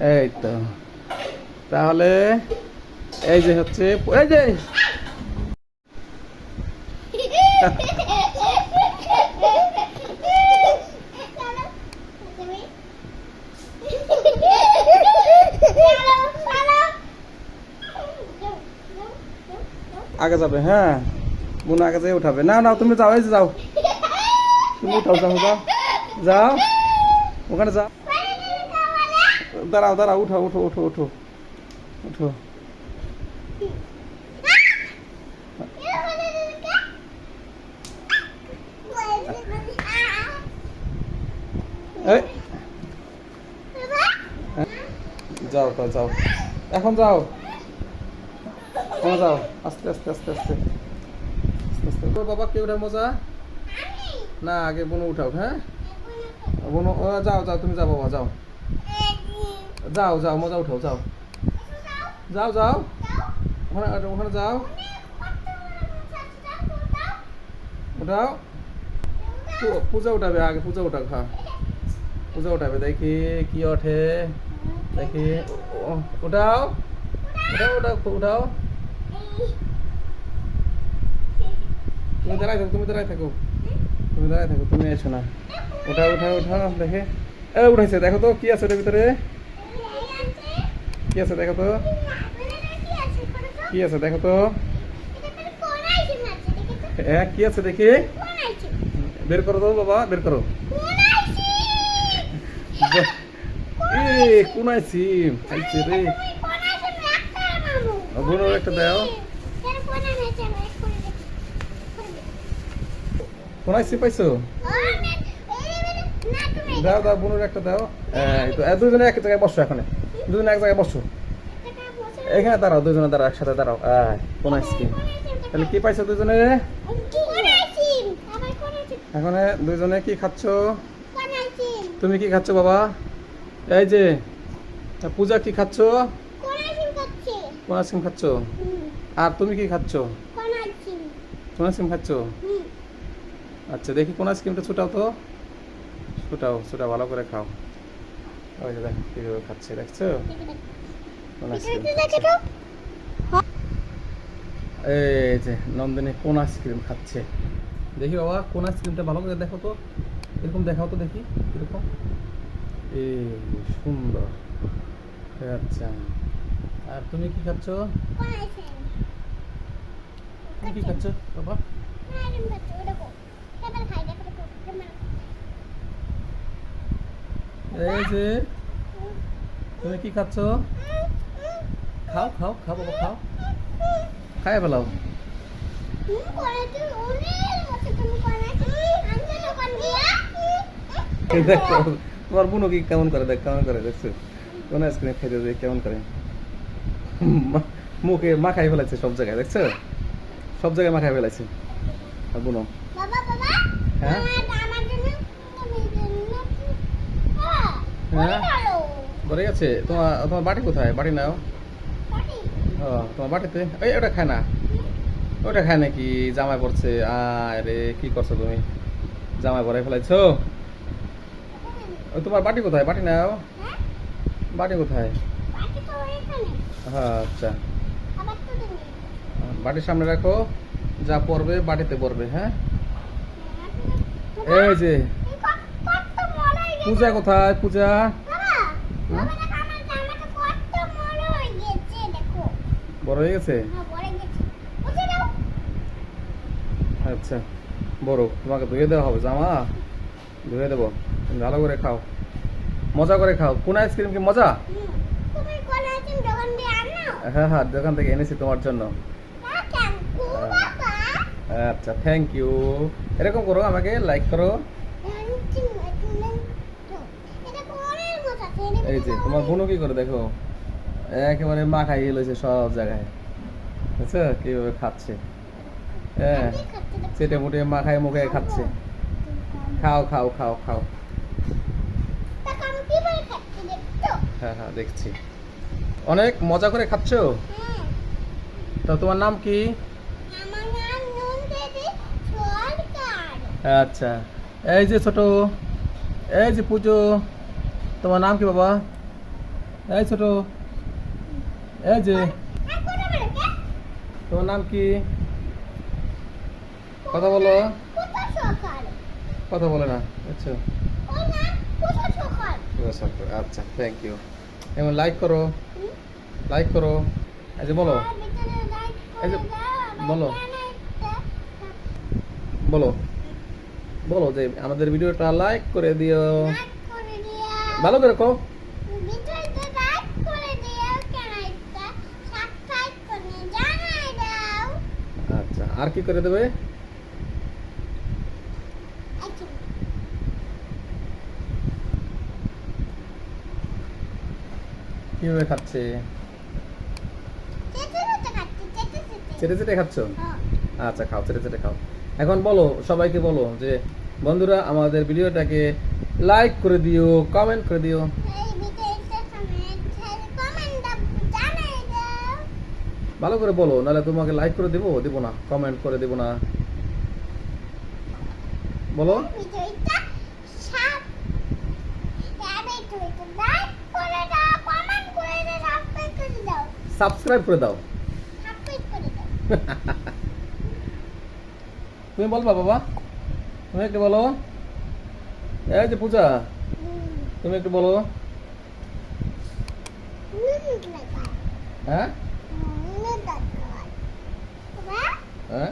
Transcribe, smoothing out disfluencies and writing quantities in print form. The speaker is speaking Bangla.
এই তো, তাহলে এই যে হচ্ছে, এই যে আগে যাবে। হ্যাঁ, বোন আগে যেয়ে উঠাবে। না না, তুমি যাও, এই যে যাও, তুমি উঠাও, যাও যাও যাও, ওখানে যাও। দাঁড়াও দাঁড়াও, উঠো উঠো উঠো উঠো উঠো। এই, যাও তো যাও, এখন যাও, এখন যাও, আস্তে আস্তে আস্তে আস্তে আস্তে আস্তে। তো বাবা কে উঠার মজা? না, আগে বোন উঠাও। হ্যাঁ বোন, যাও যাও, তুমি যাও বাবা, যাও যাও যাও, মজা উঠাও, যাও যাও যাও, ওখানে ওখানে যাও, উঠাও। পূজা উঠাবে আগে, পূজা উঠাও। হ্যাঁ, পূজা উঠাবে, দেখি কি ওঠে, দেখি। উঠাও উঠাও উঠাও উঠাও। তুমি দাঁড়াই থাকো, তুমি দাঁড়াই থাকো, তুমি দাঁড়াই থাকো, তুমি এসো না। উঠাও উঠাও উঠাও, দেখে এ উঠাইছে, দেখো তো কি আছে ওটার ভিতরে, কি আছে দেখো তো, কি আছে দেখো তো। হ্যাঁ, কি আছে দেখি, বের করো তো বাবা, বের করো। কোন সিম খাইছে রে, বোনের একটা দাও। কোন সিম পাইছো? দাও দাও, বোনের একটা দাও। দুজনে এক জায়গায় বসো, এখন দুজনে এক জায়গায় বসো, এখানে দাঁড়াও, দুজনে দাঁড়াও, একসাথে দাঁড়াও। কোন আইসক্রিম, তাহলে কি পাইছো দুজনে? এখন দুজনে কি খাচ্ছ? তুমি কি খাচ্ছ বাবা? এই যে পূজা কি খাচ্ছ? কোন আইসক্রিম খাচ্ছ? আর তুমি কি খাচ্ছ? কোন আইসক্রিম খাচ্ছ? আচ্ছা, দেখি কোন আইসক্রিমটা ছুটাও তো, ছুটাও, ছুটা ভালো করে খাও। ওই যে দেখো কিভাবে খাচ্ছে, দেখছো? কোন আইসক্রিম খাচ্ছে? এই যে নন্দিনী কোন আইসক্রিম খাচ্ছে, দেখি বাবা কোন আইসক্রিমটা ভালো করে দেখো তো, এরকম দেখাও তো দেখি এরকম। এই সুন্দর। আচ্ছা, আর তুমি কি খাচ্ছ? তুমি কি খাচ্ছ বাবা? এই যে তুমি কি খাচ্ছ? খাও খাও খাও বাবা, খাও, খাই ফেলাও। দেখো তোমার বোনও কি কেমন করে, দেখ কেমন করে, দেখছো কোন আইসক্রিম খাইতে দেয় কেমন করে, মুখে মাখাই ফেলাইছে সব জায়গায়, দেখছো সব জায়গায় মাখাই ফেলাইছে আর বোনও। হ্যাঁ হ্যাঁ, ধরে গেছে। তোমার তোমার বাটি কোথায়? বাটি নাও। ও, তোমার বাটিতে, এই ওটা খায় না, ওটা খায় নাকি? জামাই পড়ছে। আরে কি করছো তুমি, জামাই পরে ফেলাইছো। তোমার বাটি কোথায়? বাটি নাও, বাটি কোথায়? হ্যাঁ আচ্ছা, বাটির সামনে রাখো, যা পড়বে বাটিতে পড়বে। হ্যাঁ, এই যে পূজা কোথায়? পূজা বড় হয়ে গেছে। আচ্ছা, বড়, তোমাকে ধুয়ে দেওয়া হবে, জামা ধুয়ে দেবো, তুমি ভালো করে খাও, মজা করে খাও। কোন আইসক্রিম কি মজা? হ্যাঁ হ্যাঁ, দোকান থেকে এনেছি তোমার জন্য। আচ্ছা, থ্যাংক ইউ। এরকম করো, আমাকে লাইক করো। এই যে তোমার বোনও কি করে দেখো, একেবারে মাখাই লইছে সব জায়গায়, বুঝছো কিভাবে খাচ্ছে। হ্যাঁ, চেটে মুটে মাখায় মুখে খাচ্ছে। খাও খাও খাও খাও। হ্যাঁ হ্যাঁ, দেখছি অনেক মজা করে খাচ্ছ। তো তোমার নাম কি? আচ্ছা, এই যে ছোট, এই যে পুজো, তোমার নাম কি বাবা? এই ছোট, এই যে তোমার নাম কি? কথা বলো। কথা বলে না। আচ্ছা আচ্ছা, থ্যাংক ইউ। এমন লাইক করো, লাইক করো। এই যে বলো, এই যে বলো, বলো, বলো যে আমাদের ভিডিওটা লাইক করে দিও। ভালো করে কও। আচ্ছা, আর কি করে দেবে? কিভাবে খাচ্ছে? চেটে চেটে খাচ্ছ? আচ্ছা খাও, চেটে চেটে খাও। এখন বলো, সবাইকে বলো যে বন্ধুরা আমাদের ভিডিওটাকে লাইক করে দিও, কমেন্ট করে দিও। ভালো করে বলো, নাহলে তোমাকে লাইক করে দেবো, দেবো না, কমেন্ট করে দেবো না। বলো। সাবস্ক্রাইব করে দাও। তুমি বলবা বাবা, তুমি একটু বলো। এই যে পূজা, তুমি একটু বলো। হ্যাঁ হ্যাঁ